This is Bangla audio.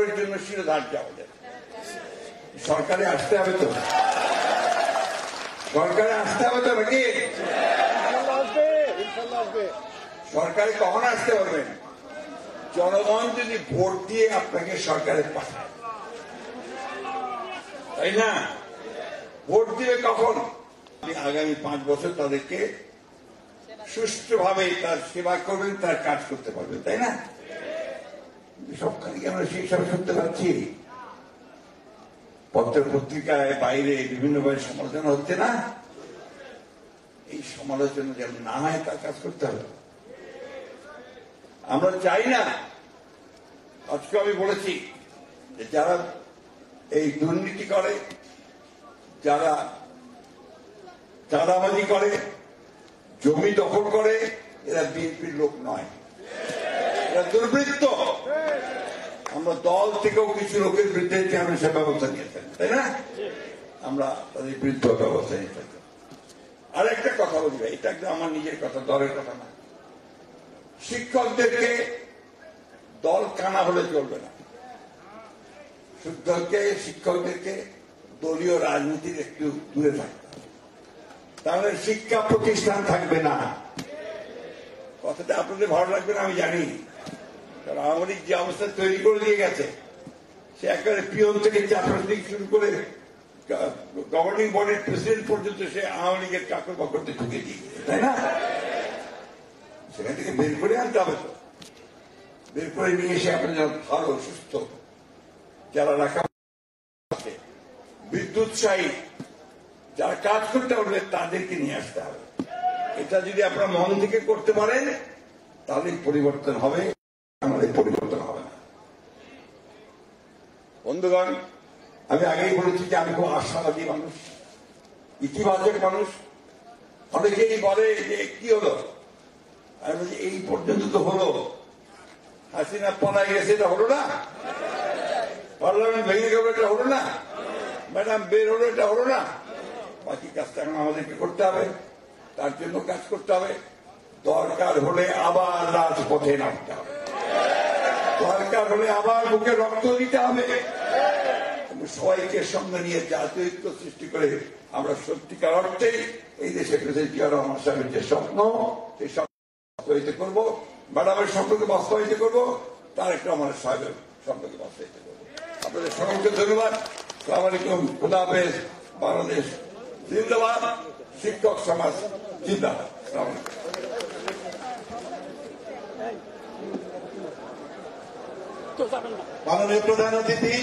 প্রকল্পের জন্য শিরোধার্য আমাদের। সরকারে আসতে হবে তো, সরকারে আসতে হবে তো নাকি? সরকারে কখন আসতে পারবেন? জনগণ যদি ভোট দিয়ে আপনাকে সরকারে পাঠায়, তাই না? ভোট দিবে কখন? আগামী 5 বছর তাদেরকে সুষ্ঠুভাবে তার সেবা করবেন, তার কাজ করতে পারবেন, তাই না? সবখানে কি আমরা সেই সব শুনতে পাচ্ছি? পত্র পত্রিকায় বাইরে বিভিন্নভাবে সমালোচনা হচ্ছে না? এই সমালোচনা যেন না হয় তার কাজ করতে হবে। আমরা চাই না, আজকে আমি বলেছি যে যারা এই দুর্নীতি করে, যারা চাঁদাবাজি করে, জমি দখল করে, এরা বিএনপির লোক নয়, এরা দুর্বৃত্ত। আমরা দল থেকেও কিছু লোকের বিরুদ্ধে চেয়ারম্যান সাহেব ব্যবস্থা নিয়েছেন, তাই না? আমরা তাদের বিরুদ্ধে ব্যবস্থা নিয়ে থাকি। আর একটা কথা বলবে, এটা একদম আমার নিজের কথা, দলের কথা না। শিক্ষকদেরকে দল কানা হলে চলবে না। শিক্ষকদেরকে দলীয় রাজনীতির একটু দূরে থাকতে হবে, তাহলে শিক্ষা প্রতিষ্ঠান থাকবে না। কথাটা আপনাদের ভালো লাগবে না আমি জানি, কারণ আওয়ামী লীগ যে অবস্থা তৈরি করে দিয়ে গেছে, সে একেবারে পিয়ন থেকে চাকরি থেকে শুরু করে গভর্নিং বডির প্রেসিডেন্ট পর্যন্ত সে আওয়ামী লীগের চাকর বাকরতে ঢুকে দিয়েছে, তাই না? সেখান থেকে বের করে আনতে হবে তো, বের করে নিয়ে এসে আপনার যেন ভালো সুস্থ যারা রাখা বিদ্যুৎসাহী যারা কাজ করতে পারবে তাদেরকে নিয়ে আসতে হবে। এটা যদি আপনারা মন থেকে করতে পারেন তাহলে পরিবর্তন হবে, আমাদের পরিবর্তন হবে না। বন্ধুগণ, আমি আগেই বলেছি যে আমি খুব আশাবাদী মানুষ, ইতিবাচক মানুষ। অনেকেই বলে যে কি হলো, আমি বলছি এই পর্যন্ত তো হলো, হাসিনা পলায় গেছে, এটা হলো না? পার্লামেন্ট ভেঙে গেল, এটা হলো না? ম্যাডাম বের হলো, এটা হলো না? বাকি কাজটা এখন আমাদেরকে করতে হবে, তার জন্য কাজ করতে হবে। দরকার হলে আবার রাজপথে নামতে হবে, দরকার হলে আবার বুকে রক্ত দিতে হবে। সবাইকে সঙ্গে নিয়ে জাতীয় ঐক্য সৃষ্টি করে আমরা সত্যিকার অর্থে এই দেশে প্রেসিডেন্ট জিয়া রহমান সাহেবের যে স্বপ্ন, সেই স্বপ্ন বাস্তবায়িত করবো। ম্যাডামের স্বপ্নকে বাস্তবায়িত করবো, তার একটা আমার সাহেবের স্বপ্নকে বাস্তবায়িত করবো। আপনাদের সকলকে ধন্যবাদ। আসসালামু আলাইকুম, খুদা হাফেজ। বাংলাদেশ জিন্দাবাদ, শিক্ষক সমাজ জিন্দাবাদ। মাননীয় প্রধান অতিথি